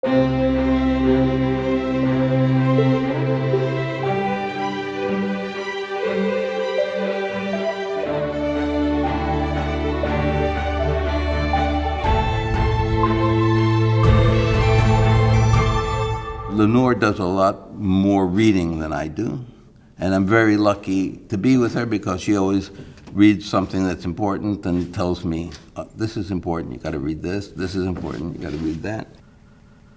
Lenore does a lot more reading than I do, and I'm very lucky to be with her because she always reads something that's important and tells me, this is important, you gotta read this is important, you gotta read that.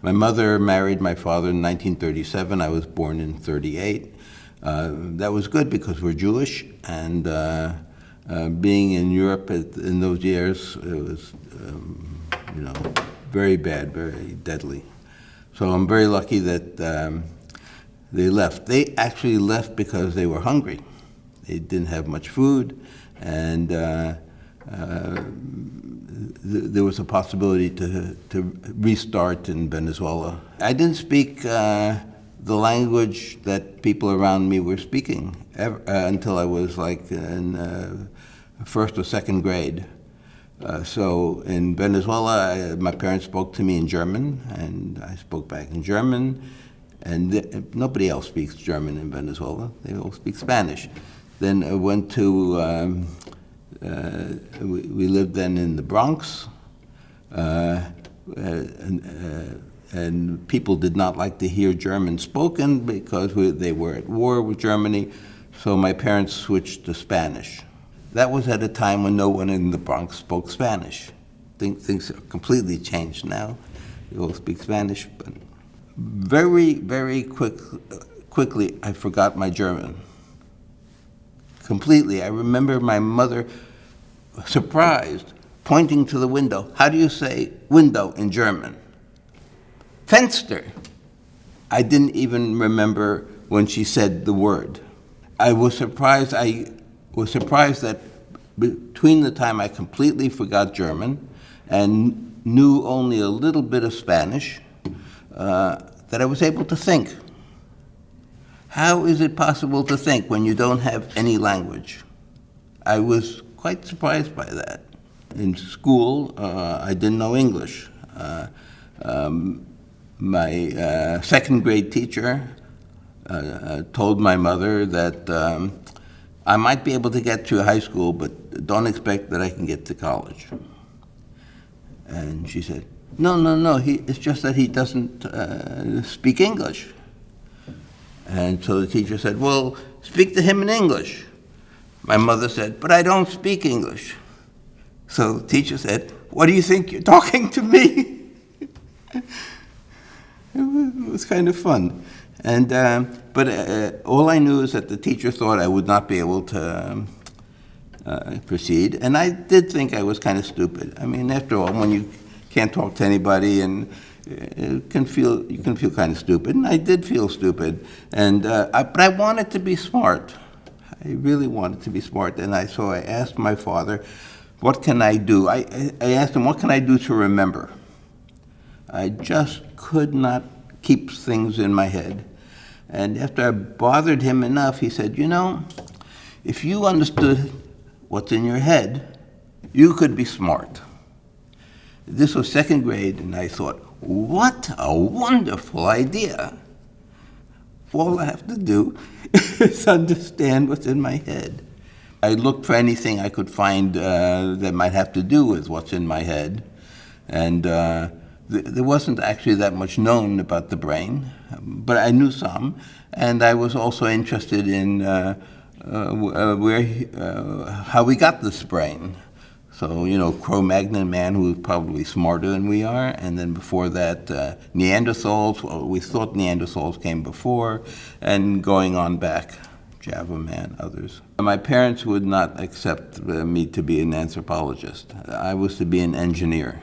My mother married my father in 1937, I was born in 38. That was good because we're Jewish, and being in Europe in those years, it was very bad, very deadly. So I'm very lucky that they left. They actually left because they were hungry. They didn't have much food, and there was a possibility to restart in Venezuela. I didn't speak the language that people around me were speaking until I was like in first or second grade. So in Venezuela, my parents spoke to me in German, and I spoke back in German, and nobody else speaks German in Venezuela. They all speak Spanish. Then I went to, we lived then in the Bronx, and people did not like to hear German spoken because they were at war with Germany, so my parents switched to Spanish. That was at a time when no one in the Bronx spoke Spanish. Things are completely changed now. They all speak Spanish, but very, very quickly I forgot my German. Completely. I remember my mother, surprised, pointing to the window. How do you say window in German? Fenster. I didn't even remember when she said the word. I was surprised that between the time I completely forgot German and knew only a little bit of Spanish, that I was able to think. How is it possible to think when you don't have any language? I was quite surprised by that. In school, I didn't know English. My second grade teacher told my mother that I might be able to get to high school, but don't expect that I can get to college. And she said, no, it's just that he doesn't speak English. And so the teacher said, well, speak to him in English. My mother said, but I don't speak English. So the teacher said, what do you think you're talking to me? It was kind of fun. And but all I knew is that the teacher thought I would not be able to proceed, and I did think I was kind of stupid. I mean, after all, when you can't talk to anybody, and you can feel kind of stupid, and I did feel stupid. And but I wanted to be smart. I really wanted to be smart, and so I asked my father, "What can I do?" I asked him, "What can I do to remember?" I just could not keep things in my head. And after I bothered him enough, he said, you know, if you understood what's in your head, you could be smart. This was second grade, and I thought, what a wonderful idea. All I have to do is understand what's in my head. I looked for anything I could find that might have to do with what's in my head. And there wasn't actually that much known about the brain, but I knew some, and I was also interested in how we got this brain. So, you know, Cro-Magnon man, who was probably smarter than we are, and then before that, Neanderthals. Well, we thought Neanderthals came before, and going on back, Java man, others. My parents would not accept me to be an anthropologist. I was to be an engineer.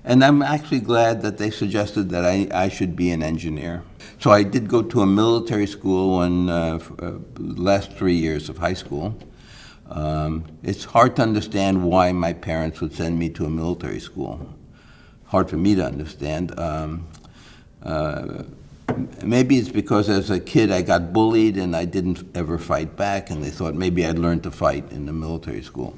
And I'm actually glad that they suggested that I should be an engineer. So I did go to a military school in the last 3 years of high school. It's hard to understand why my parents would send me to a military school. Hard for me to understand. Maybe it's because as a kid I got bullied and I didn't ever fight back, and they thought maybe I'd learn to fight in the military school.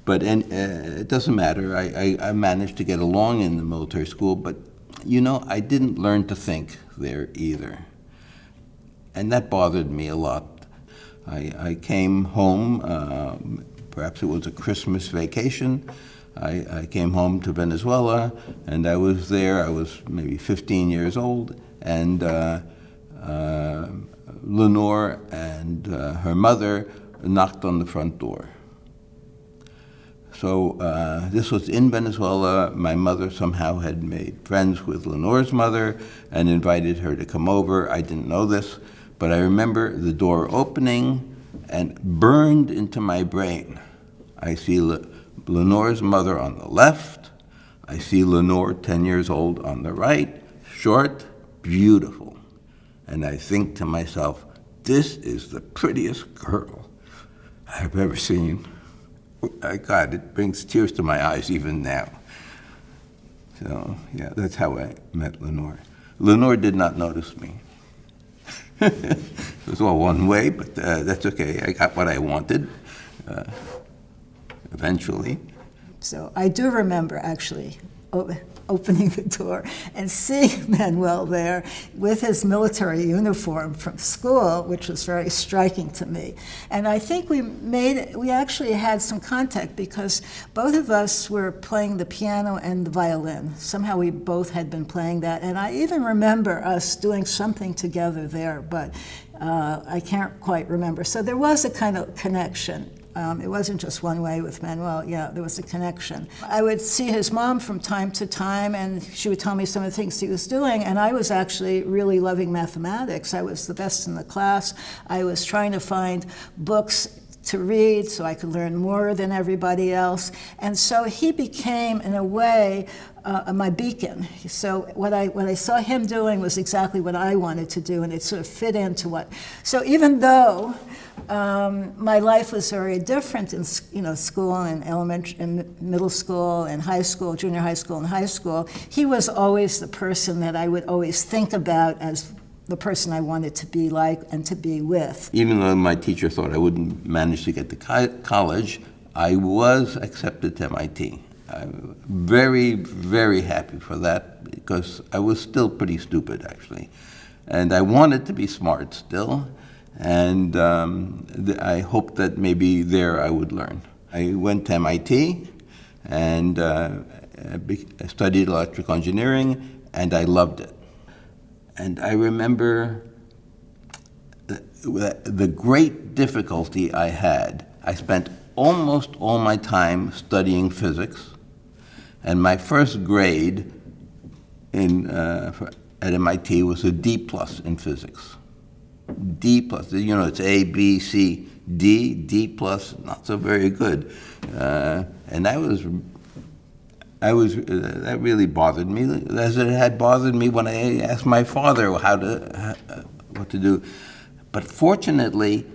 But it doesn't matter. I managed to get along in the military school, but you know, I didn't learn to think there either. And that bothered me a lot. I came home, perhaps it was a Christmas vacation. I came home to Venezuela, and I was there. I was maybe 15 years old, and Lenore and her mother knocked on the front door. So this was in Venezuela. My mother somehow had made friends with Lenore's mother and invited her to come over. I didn't know this, but I remember the door opening, and burned into my brain, I see Lenore's mother on the left. I see Lenore, 10 years old, on the right, short, beautiful. And I think to myself, this is the prettiest girl I've ever seen. God, it brings tears to my eyes even now. So, yeah, that's how I met Lenore. Lenore did not notice me. It was all one way, but that's okay. I got what I wanted eventually. So I do remember actually opening the door and seeing Manuel there with his military uniform from school, which was very striking to me. And I think we actually had some contact because both of us were playing the piano and the violin. Somehow we both had been playing that. And I even remember us doing something together there, but I can't quite remember. So there was a kind of connection. It wasn't just one way with Manuel. Yeah, there was a connection. I would see his mom from time to time, and she would tell me some of the things he was doing, and I was actually really loving mathematics. I was the best in the class. I was trying to find books to read so I could learn more than everybody else. And so he became, in a way, my beacon. So what I saw him doing was exactly what I wanted to do, and it sort of fit into what. So even though my life was very different in school and elementary and middle school and high school, junior high school and high school, he was always the person that I would always think about as the person I wanted to be like and to be with. Even though my teacher thought I wouldn't manage to get to college, I was accepted to MIT. I'm very, very happy for that because I was still pretty stupid, actually. And I wanted to be smart still, and I hoped that maybe there I would learn. I went to MIT and I studied electrical engineering, and I loved it. And I remember the great difficulty I had. I spent almost all my time studying physics, and my first grade at MIT was a D+ in physics. D+, you know, it's A, B, C, D, D+, not so very good. And that really bothered me, as it had bothered me when I asked my father what to do. But fortunately,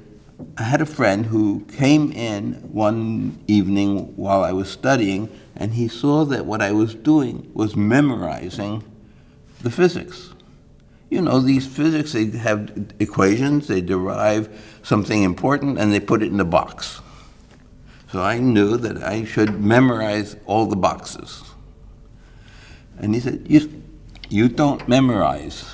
I had a friend who came in one evening while I was studying, and he saw that what I was doing was memorizing the physics. You know, these physics, they have equations, they derive something important, and they put it in a box. So I knew that I should memorize all the boxes. And he said, you don't memorize.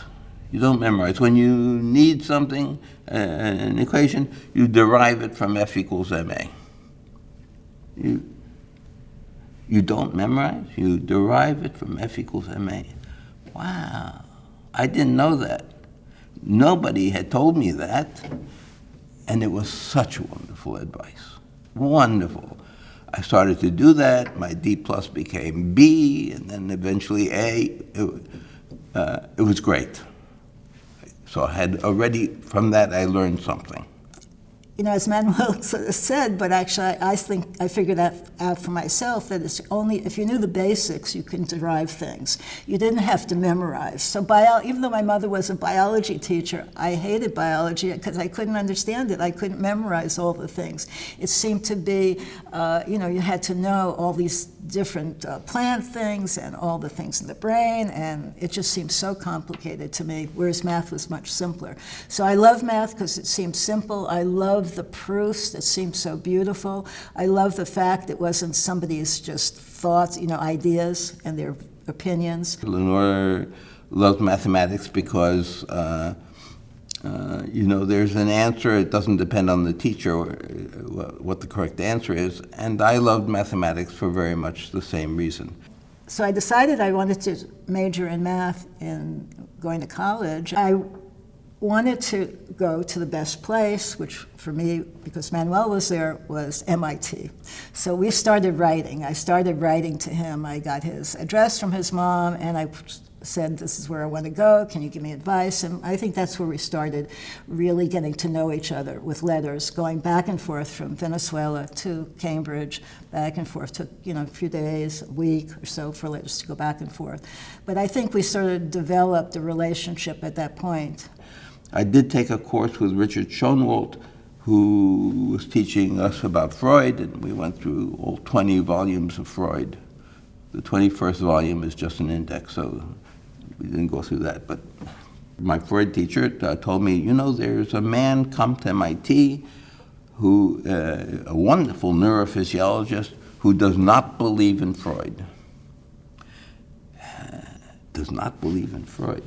You don't memorize. When you need something, an equation, you derive it from F equals MA. You don't memorize, you derive it from F equals MA. Wow, I didn't know that. Nobody had told me that, and it was such wonderful advice. Wonderful. I started to do that. My D+ became B, and then eventually A. It was great. So I had already, from that, I learned something. You know, as Manuel sort of said, but actually I think I figured that out for myself, that it's only if you knew the basics, you can derive things. You didn't have to memorize. So even though my mother was a biology teacher, I hated biology because I couldn't understand it. I couldn't memorize all the things. It seemed to be, you had to know all these different plant things and all the things in the brain, and it just seemed so complicated to me, whereas math was much simpler. So I love math because it seemed simple. I love love the proofs that seemed so beautiful. I love the fact it wasn't somebody's just thoughts, ideas and their opinions. Lenore loved mathematics because, there's an answer. It doesn't depend on the teacher what the correct answer is. And I loved mathematics for very much the same reason. So I decided I wanted to major in math in going to college. I wanted to go to the best place, which for me, because Manuel was there, was MIT. So we started writing. I started writing to him. I got his address from his mom, and I said, this is where I want to go. Can you give me advice? And I think that's where we started really getting to know each other with letters, going back and forth from Venezuela to Cambridge, back and forth. Took, a few days, a week or so for letters to go back and forth. But I think we sort of developed a relationship at that point. I did take a course with Richard Schoenwald, who was teaching us about Freud, and we went through all 20 volumes of Freud. The 21st volume is just an index, so we didn't go through that. But my Freud teacher told me, there's a man come to MIT who, a wonderful neurophysiologist, who does not believe in Freud. Does not believe in Freud.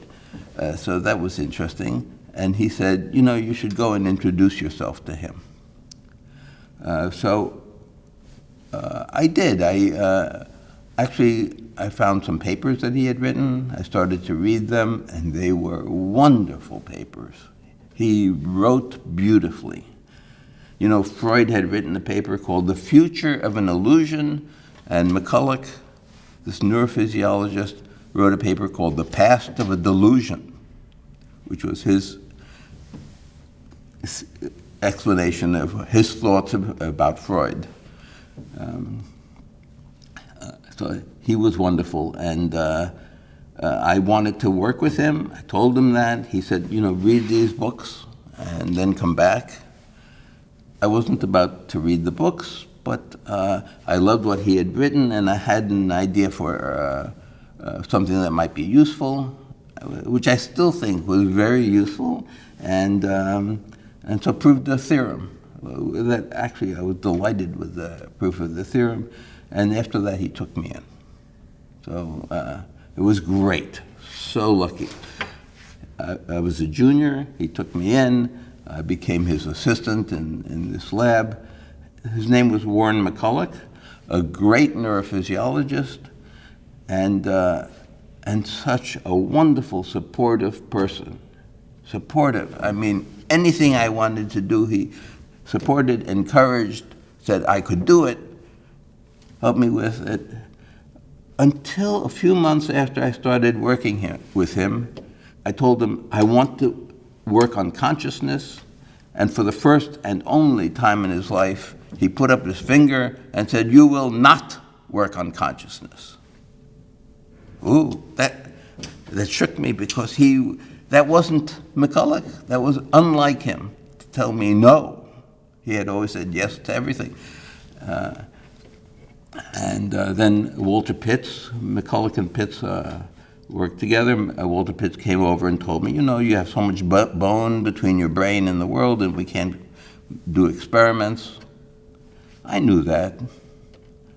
So that was interesting. And he said, you should go and introduce yourself to him. So I did. I found some papers that he had written. I started to read them, and they were wonderful papers. He wrote beautifully. Freud had written a paper called The Future of an Illusion, and McCulloch, this neurophysiologist, wrote a paper called The Past of a Delusion, which was his explanation of his thoughts about Freud. So he was wonderful, and I wanted to work with him. I told him that. He said, read these books and then come back. I wasn't about to read the books, but I loved what he had written, and I had an idea for something that might be useful, which I still think was very useful, and so proved the theorem. That actually, I was delighted with the proof of the theorem, and after that, he took me in. So it was great, so lucky. I was a junior, he took me in, I became his assistant in this lab. His name was Warren McCulloch, a great neurophysiologist, and such a wonderful, supportive person. Supportive. I mean, anything I wanted to do, he supported, encouraged, said I could do it, helped me with it. Until a few months after I started working with him, I told him I want to work on consciousness, and for the first and only time in his life, he put up his finger and said, "You will not work on consciousness." Ooh, that shook me, because that wasn't McCulloch. That was unlike him to tell me no. He had always said yes to everything. And then Walter Pitts, McCulloch and Pitts worked together. Walter Pitts came over and told me, you have so much bone between your brain and the world, and we can't do experiments. I knew that.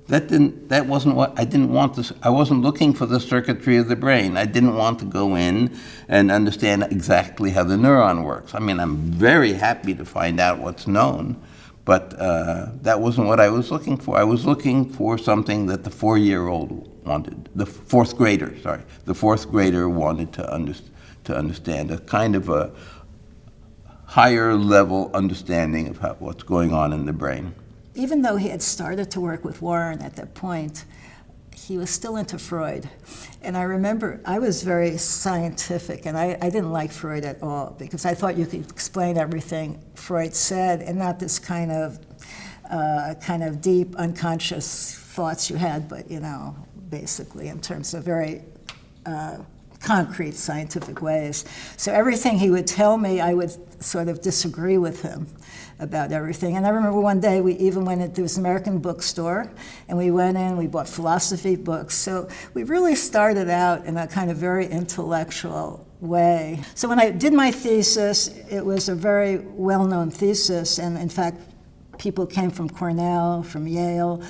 That wasn't what I didn't want to. I wasn't looking for the circuitry of the brain. I didn't want to go in and understand exactly how the neuron works. I mean, I'm very happy to find out what's known, but that wasn't what I was looking for. I was looking for something that the fourth-grader wanted to understand, a kind of a higher level understanding of what's going on in the brain. Even though he had started to work with Warren at that point, he was still into Freud. And I remember I was very scientific, and I didn't like Freud at all, because I thought you could explain everything Freud said, and not this kind of deep, unconscious thoughts you had, but basically in terms of very concrete scientific ways. So everything he would tell me, I would sort of disagree with him about everything. And I remember one day we even went into this American bookstore, and we went in, we bought philosophy books. So we really started out in a kind of very intellectual way. So when I did my thesis, it was a very well-known thesis, and in fact, people came from Cornell, from Yale,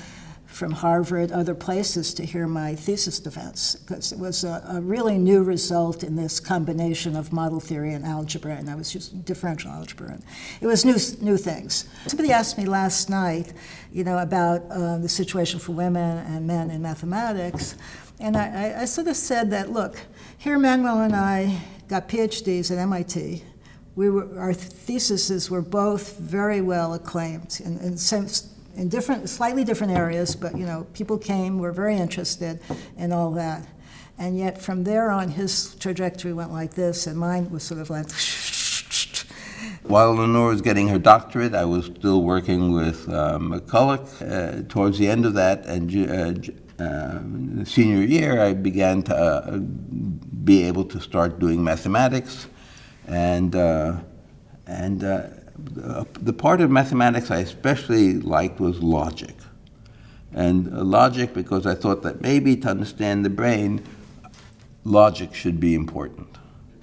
from Harvard, other places to hear my thesis defense, because it was a really new result in this combination of model theory and algebra, and I was using differential algebra. And it was new things. Somebody asked me last night, about the situation for women and men in mathematics, and I sort of said that, look, here Manuel and I got PhDs at MIT. Our theses were both very well acclaimed in different, slightly different areas, but people were very interested in all that. And yet from there on, his trajectory went like this, and mine was sort of like. While Lenore was getting her doctorate, I was still working with McCulloch. Towards the end of that, and senior year, I began to be able to start doing mathematics, and the part of mathematics I especially liked was logic. And logic because I thought that maybe to understand the brain, logic should be important.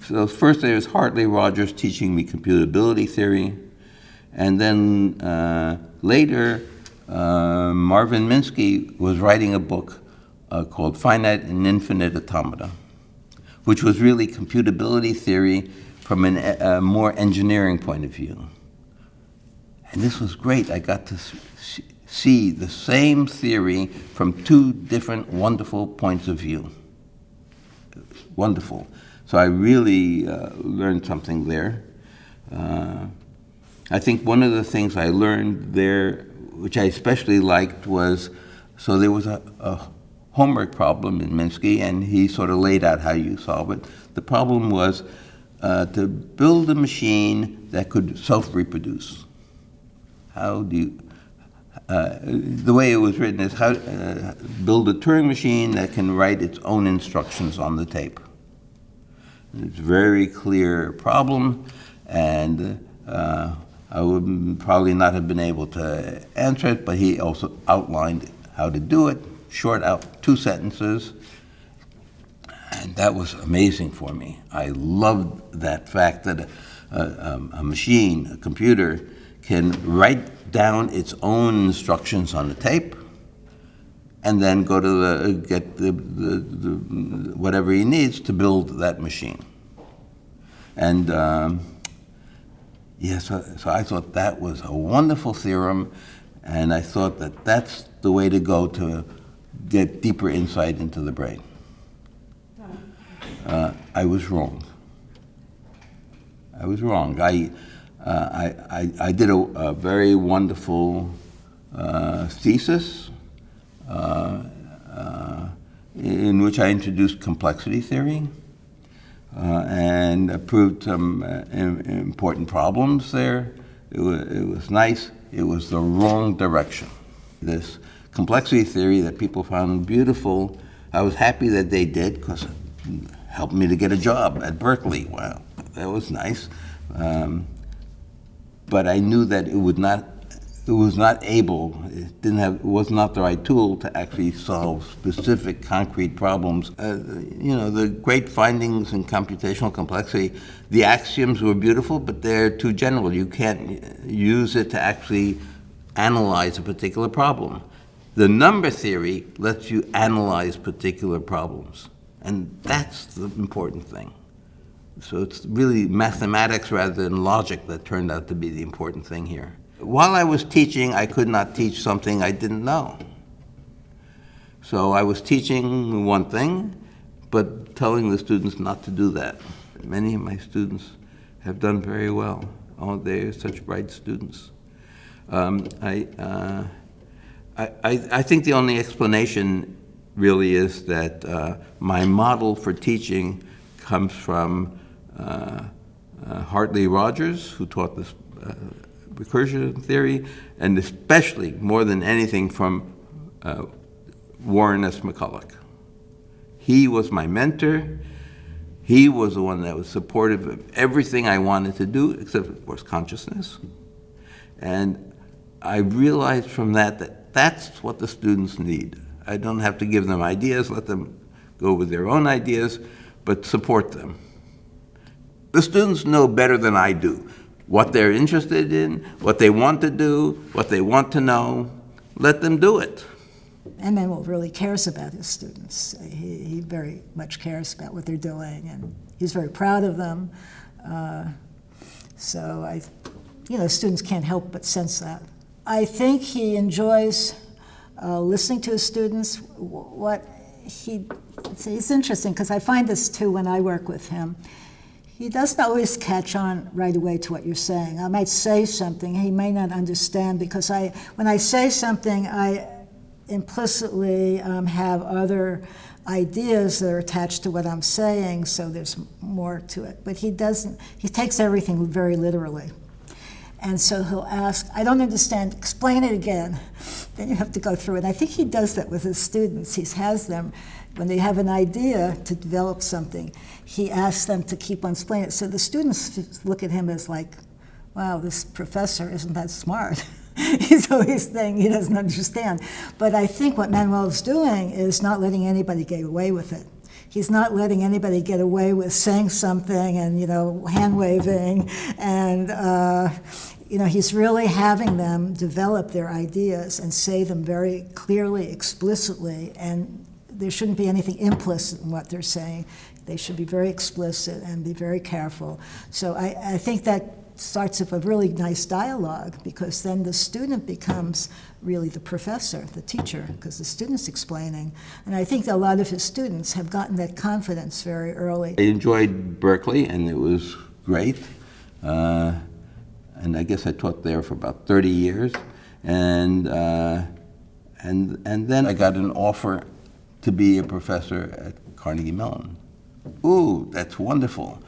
So first there was Hartley Rogers teaching me computability theory, and then later Marvin Minsky was writing a book called Finite and Infinite Automata, which was really computability theory from a more engineering point of view. And this was great. I got to see the same theory from two different wonderful points of view. Wonderful. So I really learned something there. I think one of the things I learned there, which I especially liked, was, so there was a homework problem in Minsky, and he sort of laid out how you solve it. The problem was to build a machine that could self-reproduce. How do you, the way it was written is how build a Turing machine that can write its own instructions on the tape. It's a very clear problem, and I would probably not have been able to answer it, but he also outlined how to do it, short out 2 sentences, and that was amazing for me. I loved that fact that a machine, a computer, can write down its own instructions on the tape, and then go to get the whatever he needs to build that machine. And so I thought that was a wonderful theorem, and I thought that that's the way to go to get deeper insight into the brain. I was wrong. I was wrong. I did a very wonderful thesis in which I introduced complexity theory and proved some important problems there. It was nice. It was the wrong direction. This complexity theory that people found beautiful, I was happy that they did because it helped me to get a job at Berkeley. Wow, that was nice. But I knew that it was not able, it was not the right tool to actually solve specific concrete problems. The great findings in computational complexity, the axioms were beautiful, but they're too general. You can't use it to actually analyze a particular problem. The number theory lets you analyze particular problems, and that's the important thing. So it's really mathematics rather than logic that turned out to be the important thing here. While I was teaching, I could not teach something I didn't know. So I was teaching one thing, but telling the students not to do that. Many of my students have done very well. Oh, they're such bright students. I think the only explanation really is that my model for teaching comes from Hartley Rogers, who taught this recursion theory, and especially, more than anything, from Warren S. McCulloch. He was my mentor. He was the one that was supportive of everything I wanted to do, except, of course, consciousness. And I realized from that that's what the students need. I don't have to give them ideas, let them go with their own ideas, but support them. The students know better than I do what they're interested in, what they want to do, what they want to know. Let them do it. And Manuel really cares about his students. He very much cares about what they're doing, and he's very proud of them. So students can't help but sense that. I think he enjoys listening to his students. It's interesting because I find this too when I work with him. He doesn't always catch on right away to what you're saying. I might say something he may not understand because when I say something, I implicitly have other ideas that are attached to what I'm saying, so there's more to it. But he takes everything very literally. And so he'll ask, I don't understand, explain it again. Then you have to go through it. And I think he does that with his students. He has them, when they have an idea to develop something, he asks them to keep on explaining it. So the students look at him as like, wow, this professor isn't that smart. He's always saying he doesn't understand. But I think what Manuel is doing is not letting anybody get away with it. He's not letting anybody get away with saying something and, hand-waving. And, he's really having them develop their ideas and say them very clearly, explicitly. And there shouldn't be anything implicit in what they're saying. They should be very explicit and be very careful. So I think that starts up a really nice dialogue, because then the student becomes really the professor, the teacher, because the student's explaining. And I think a lot of his students have gotten that confidence very early. I enjoyed Berkeley, and it was great. And I guess I taught there for about 30 years. And then I got an offer to be a professor at Carnegie Mellon. Ooh, that's wonderful.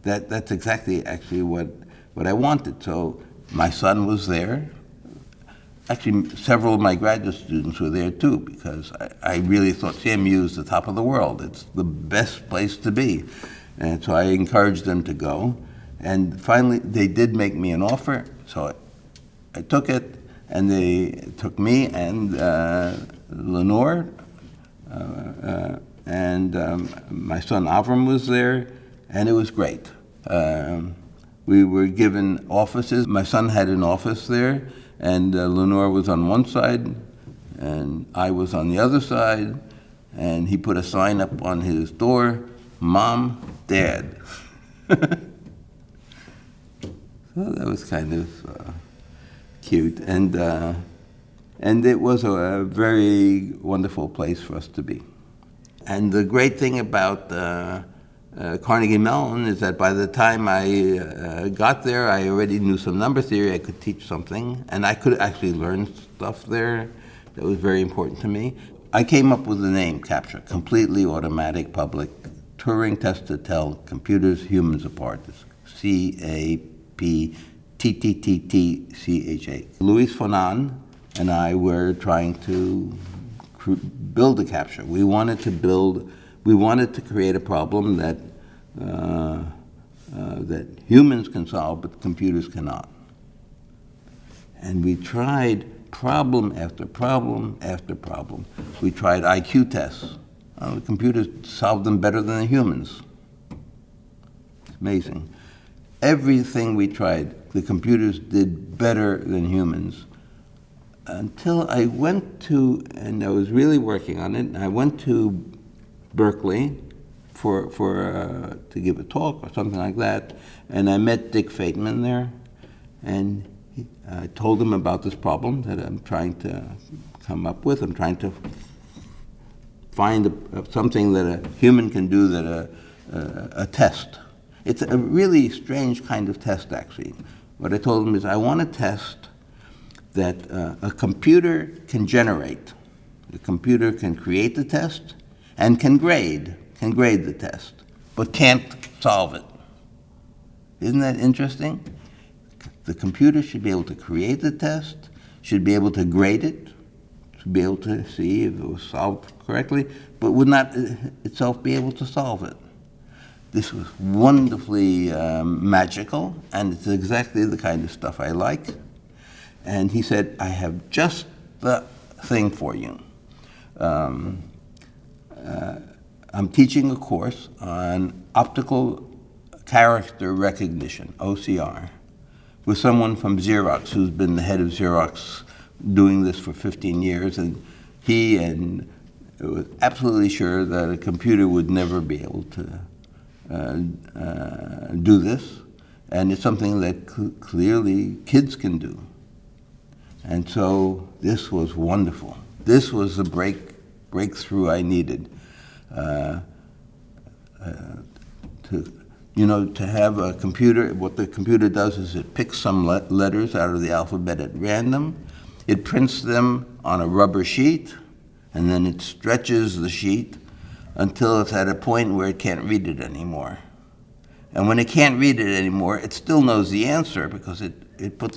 That's exactly actually what I wanted. So my son was there. Actually, several of my graduate students were there too, because I really thought CMU is the top of the world. It's the best place to be. And so I encouraged them to go. And finally, they did make me an offer, so I took it, and they took me and Lenore, and my son Avram was there, and it was great. We were given offices. My son had an office there, and Lenore was on one side, and I was on the other side, and he put a sign up on his door, Mom, Dad. So that was kind of cute, and it was a very wonderful place for us to be. And the great thing about Carnegie Mellon is that by the time I got there, I already knew some number theory. I could teach something, and I could actually learn stuff there that was very important to me. I came up with the name CAPTCHA, Completely Automatic Public Turing Test to Tell Computers Humans Apart. It's CAPTTTCHA. Luis Fonan and I were trying to build a CAPTCHA. We wanted to create a problem that humans can solve, but computers cannot. And we tried problem after problem after problem. We tried IQ tests. The computers solved them better than the humans. It's amazing. Everything we tried, the computers did better than humans. Until I went to, and I was really working on it, and I went to Berkeley to give a talk or something like that, and I met Dick Fateman there, and I told him about this problem that I'm trying to come up with. I'm trying to find something that a human can do, that a test. It's a really strange kind of test, actually. What I told him is, I want a test that a computer can generate. The computer can create the test and can grade the test, but can't solve it. Isn't that interesting? The computer should be able to create the test, should be able to grade it, be able to see if it was solved correctly, but would not itself be able to solve it. This was wonderfully magical, and it's exactly the kind of stuff I like. And he said, I have just the thing for you. I'm teaching a course on optical character recognition, OCR, with someone from Xerox who's been the head of Xerox doing this for 15 years, and he was absolutely sure that a computer would never be able to do this, and it's something that clearly kids can do. And so this was wonderful. This was the breakthrough I needed. To have a computer, what the computer does is it picks some letters out of the alphabet at random, it prints them on a rubber sheet, and then it stretches the sheet until it's at a point where it can't read it anymore. And when it can't read it anymore, it still knows the answer because it put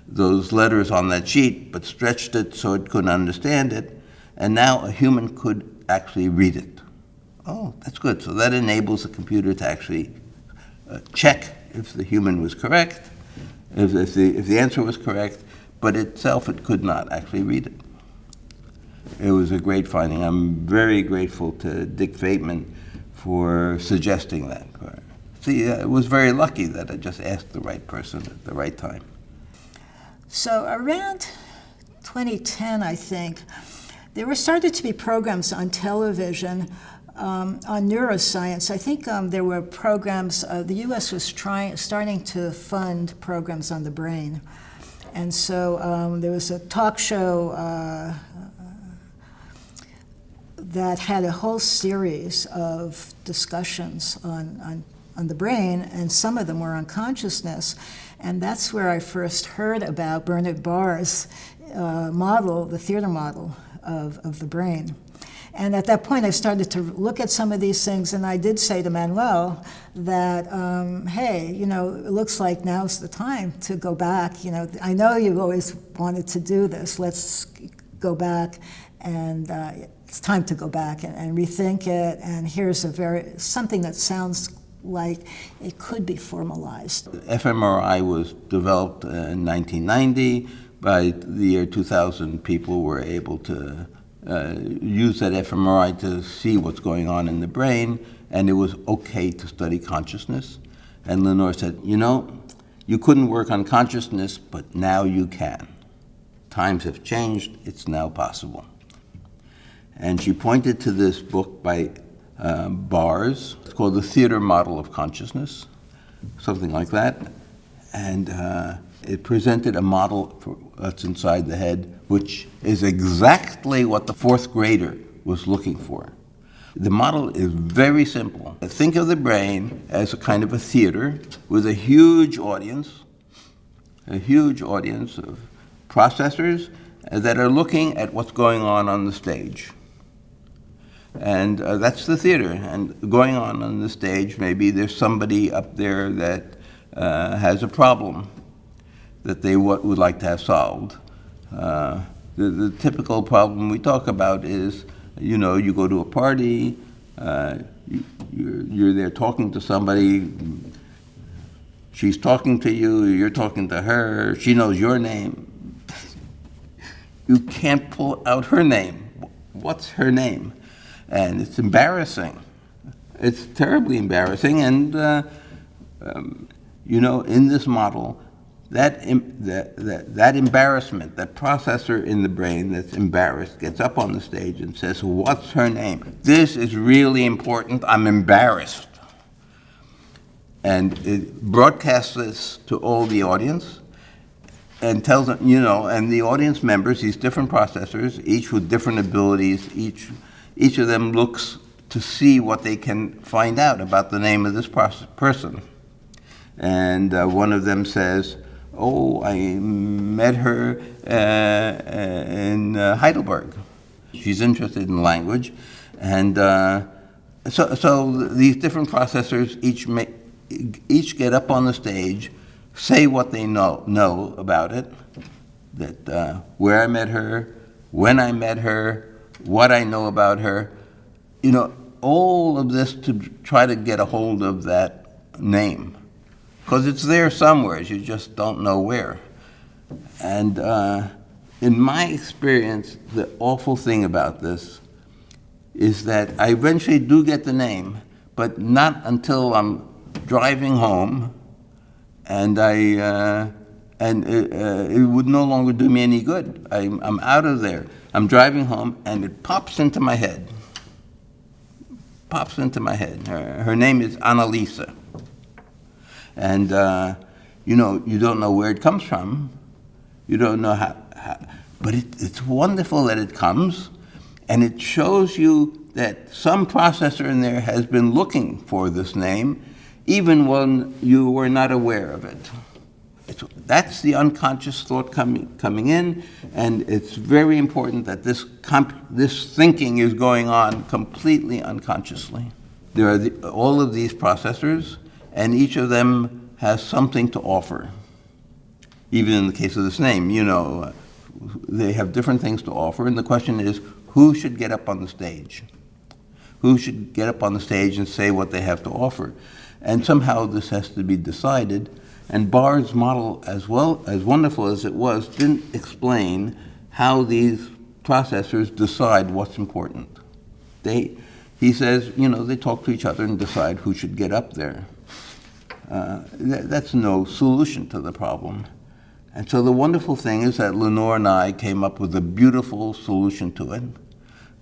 those letters on that sheet, but stretched it so it couldn't understand it, and now a human could actually read it. Oh, that's good. So that enables the computer to actually check if the human was correct, if the answer was correct, but itself it could not actually read it. It was a great finding. I'm very grateful to Dick Vateman for suggesting that. See, I was very lucky that I just asked the right person at the right time. So around 2010, I think, there were started to be programs on television on neuroscience. I think there were programs, the U.S. was starting to fund programs on the brain. And so there was a talk show that had a whole series of discussions on the brain, and some of them were on consciousness. And that's where I first heard about Bernard Bahr's model, the theater model of the brain. And at that point, I started to look at some of these things, and I did say to Manuel that, hey, it looks like now's the time to go back. I know you've always wanted to do this. Let's go back, and it's time to go back and rethink it. And here's something that sounds like it could be formalized. fMRI was developed in 1990. By the year 2000, people were able to use that fMRI to see what's going on in the brain, and it was okay to study consciousness. And Lenore said, you couldn't work on consciousness, but now you can. Times have changed, it's now possible. And she pointed to this book by Bahr's. It's called The Theater Model of Consciousness, something like that. And it presented a model that's inside the head, which is exactly what the fourth grader was looking for. The model is very simple. Think of the brain as a kind of a theater with a huge audience of processors that are looking at what's going on the stage. And that's the theater. And going on the stage, maybe there's somebody up there that has a problem that they would like to have solved. The typical problem we talk about is, you go to a party, you're there talking to somebody, she's talking to you, you're talking to her, she knows your name. You can't pull out her name. What's her name? And it's embarrassing. It's terribly embarrassing, and in this model, that embarrassment, that processor in the brain that's embarrassed gets up on the stage and says, what's her name? This is really important, I'm embarrassed. And it broadcasts this to all the audience and tells them, and the audience members, these different processors, each with different abilities, each of them looks to see what they can find out about the name of this person. And one of them says, oh, I met her in Heidelberg. She's interested in language. And so these different processors each get up on the stage, say what they know about it, that where I met her, when I met her, what I know about her, you know, all of this to try to get a hold of that name. Because it's there somewhere, you just don't know where. And in my experience, the awful thing about this is that I eventually do get the name, but not until I'm driving home, and it would no longer do me any good. I'm out of there. I'm driving home, and it pops into my head. Pops into my head. Her name is Annalisa. And, you know, you don't know where it comes from. You don't know how but it's wonderful that it comes, and it shows you that some processor in there has been looking for this name, even when you were not aware of it. That's the unconscious thought coming in, and it's very important that this thinking is going on completely unconsciously. There are all of these processors, and each of them has something to offer. Even in the case of this name, you know, they have different things to offer, and the question is, who should get up on the stage? Who should get up on the stage and say what they have to offer? And somehow this has to be decided. And Barr's model, as well as wonderful as it was, didn't explain how these processors decide what's important. He says, you know, they talk to each other and decide who should get up there. That's no solution to the problem. And so the wonderful thing is that Lenore and I came up with a beautiful solution to it.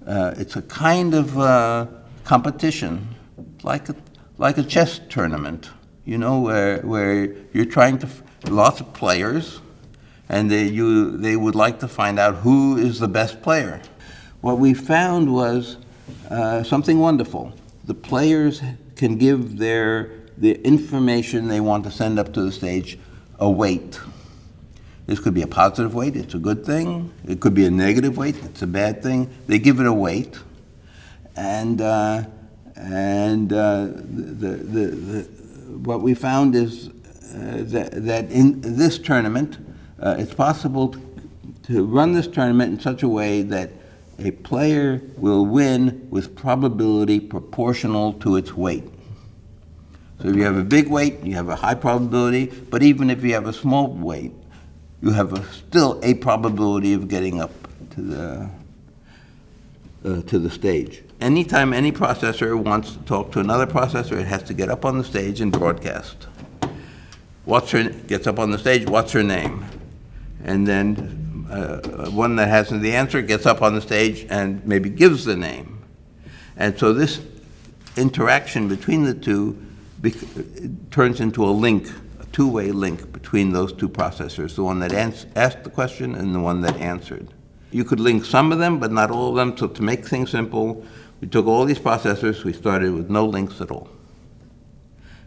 It's a kind of competition, like a chess tournament, you know, where you're trying to, lots of players, and they would like to find out who is the best player. What we found was something wonderful. The players can give the information they want to send up to the stage a weight. This could be a positive weight, it's a good thing. It could be a negative weight, it's a bad thing. They give it a weight, and what we found is that in this tournament, it's possible to run this tournament in such a way that a player will win with probability proportional to its weight. So if you have a big weight, you have a high probability, but even if you have a small weight, you have still a probability of getting up to the stage. Anytime any processor wants to talk to another processor, it has to get up on the stage and broadcast. Gets up on the stage, what's her name? And then one that hasn't the answer gets up on the stage and maybe gives the name. And so this interaction between the two turns into a link, a two-way link between those two processors, the one that asked the question and the one that answered. You could link some of them, but not all of them. So to make things simple, we took all these processors, we started with no links at all.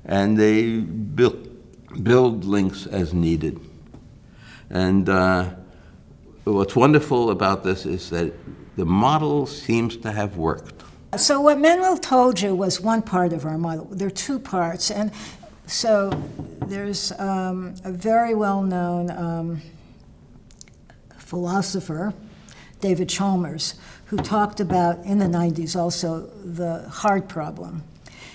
And they build links as needed. And what's wonderful about this is that the model seems to have worked. So what Manuel told you was one part of our model. There are two parts. And so there's a very well-known philosopher, David Chalmers, who talked about, in the 90s also, the hard problem.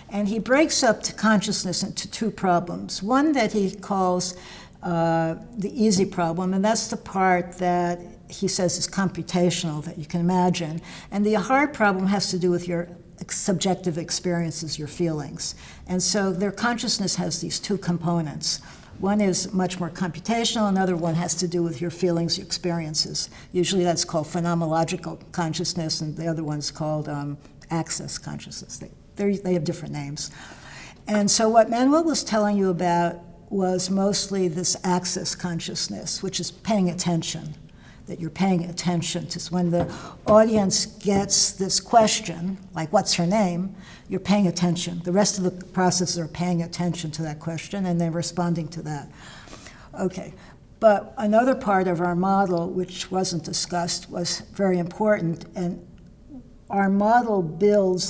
And he breaks up consciousness into two problems. One that he calls the easy problem, and that's the part that he says is computational, that you can imagine. And the hard problem has to do with your subjective experiences, your feelings. And so their consciousness has these two components. One is much more computational, another one has to do with your feelings, your experiences. Usually that's called phenomenological consciousness, and the other one's called access consciousness. They have different names. And so what Manuel was telling you about was mostly this access consciousness, which is paying attention, that you're paying attention to. So when the audience gets this question, like what's her name, you're paying attention. The rest of the processes are paying attention to that question and they're responding to that. Okay, but another part of our model, which wasn't discussed, was very important, and our model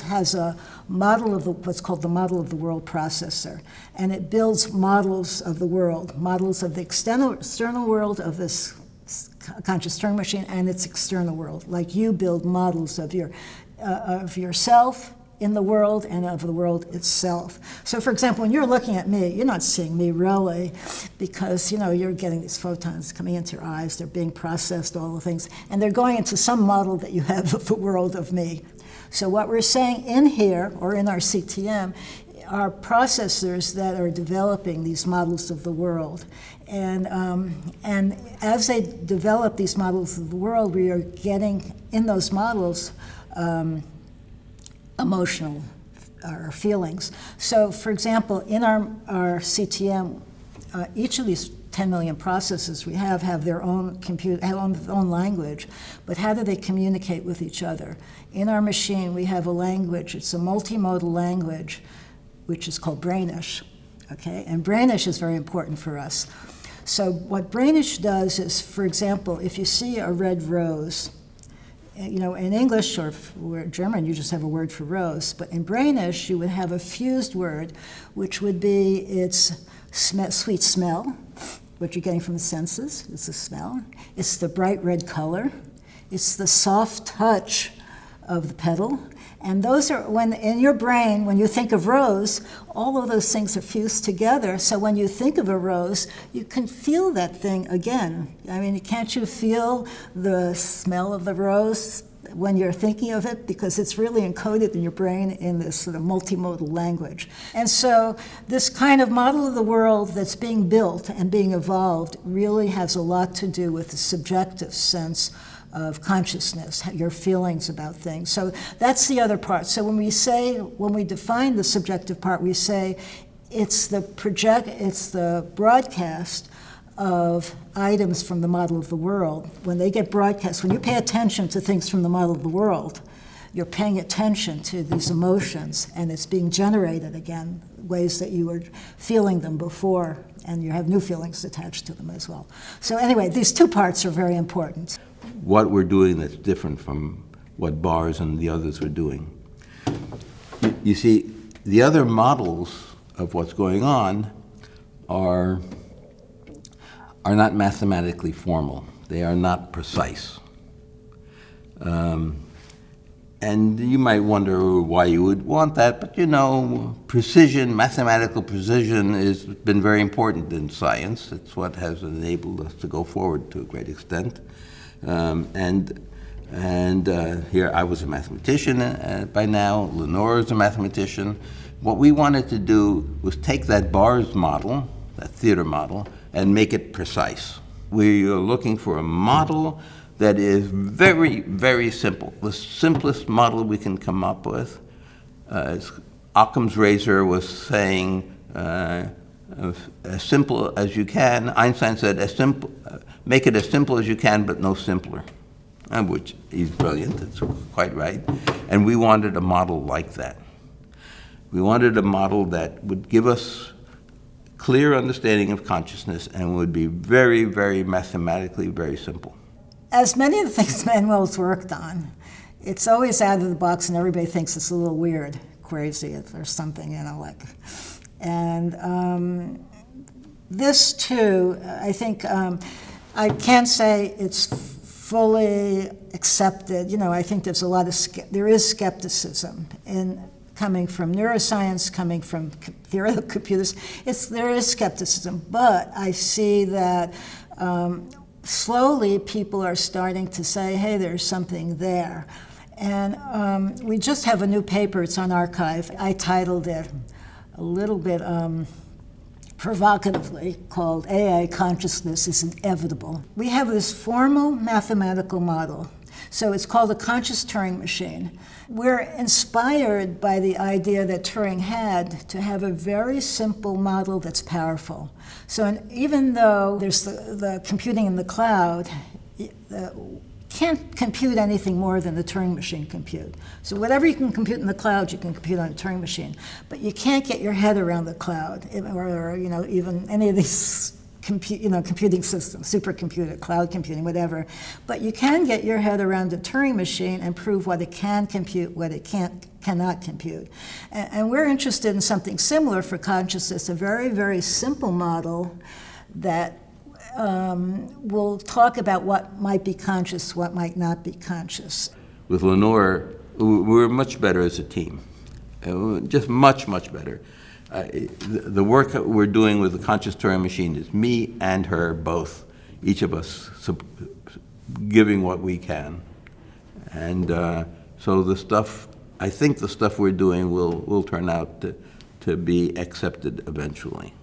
has a model of what's called the model of the world processor, and it builds models of the world, models of the external world of this conscious Turing machine and its external world. Like you build models of yourself in the world and of the world itself. So for example, when you're looking at me, you're not seeing me really, because you're getting these photons coming into your eyes, they're being processed, all the things, and they're going into some model that you have of the world of me. So what we're saying in here, or in our CTM, are processors that are developing these models of the world. And as they develop these models of the world, we are getting in those models emotional or feelings. So for example, in our CTM, each of these 10 million processes we have their own own language, but how do they communicate with each other? In our machine, we have a language, it's a multimodal language, which is called Brainish, okay? And Brainish is very important for us. So what Brainish does is, for example, if you see a red rose, in English or German, you just have a word for rose, but in Brainish, you would have a fused word, which would be its sweet smell, what you're getting from the senses, it's the smell. It's the bright red color. It's the soft touch of the petal. And those are, when in your brain, when you think of rose, all of those things are fused together. So when you think of a rose, you can feel that thing again. I mean, can't you feel the smell of the rose when you're thinking of it? Because it's really encoded in your brain in this sort of multimodal language. And so this kind of model of the world that's being built and being evolved really has a lot to do with the subjective sense of consciousness, your feelings about things. So that's the other part. So when we define the subjective part, we say it's the broadcast of items from the model of the world. When they get broadcast, when you pay attention to things from the model of the world, you're paying attention to these emotions, and it's being generated again, ways that you were feeling them before, and you have new feelings attached to them as well. So anyway, these two parts are very important. What we're doing that's different from what Bars and the others are doing. You see, the other models of what's going on are not mathematically formal. They are not precise. And you might wonder why you would want that, but precision, mathematical precision has been very important in science. It's what has enabled us to go forward to a great extent. Here I was a mathematician by now, Lenore is a mathematician. What we wanted to do was take that Bars model, that theater model, and make it precise. We are looking for a model that is very, very simple, the simplest model we can come up with. As Occam's razor was saying, as simple as you can. Einstein said, make it as simple as you can, but no simpler, which he's brilliant, that's quite right. And we wanted a model like that. We wanted a model that would give us clear understanding of consciousness and would be very, very mathematically very simple. As many of the things Manuel's worked on, it's always out of the box and everybody thinks it's a little weird, crazy, or something, And this too, I think, I can't say it's fully accepted. I think there's a lot of, there is skepticism coming from neuroscience, coming from theoretical computers. There is skepticism, but I see that slowly people are starting to say, hey, there's something there. And we just have a new paper, it's on arXiv. I titled it a little bit provocatively called AI Consciousness is Inevitable. We have this formal mathematical model. So it's called a conscious Turing machine. We're inspired by the idea that Turing had to have a very simple model that's powerful. So even though there's the computing in the cloud, can't compute anything more than the Turing machine compute. So whatever you can compute in the cloud, you can compute on a Turing machine. But you can't get your head around the cloud, or even any of these computing systems, supercomputer, cloud computing, whatever. But you can get your head around a Turing machine and prove what it can compute, what it cannot compute. And we're interested in something similar for consciousness, a very, very simple model that we'll talk about what might be conscious, what might not be conscious. With Lenore, we're much better as a team, just much, much better. The work that we're doing with the conscious Turing machine is me and her both, each of us giving what we can. And so the stuff, I think the stuff we're doing will turn out to be accepted eventually.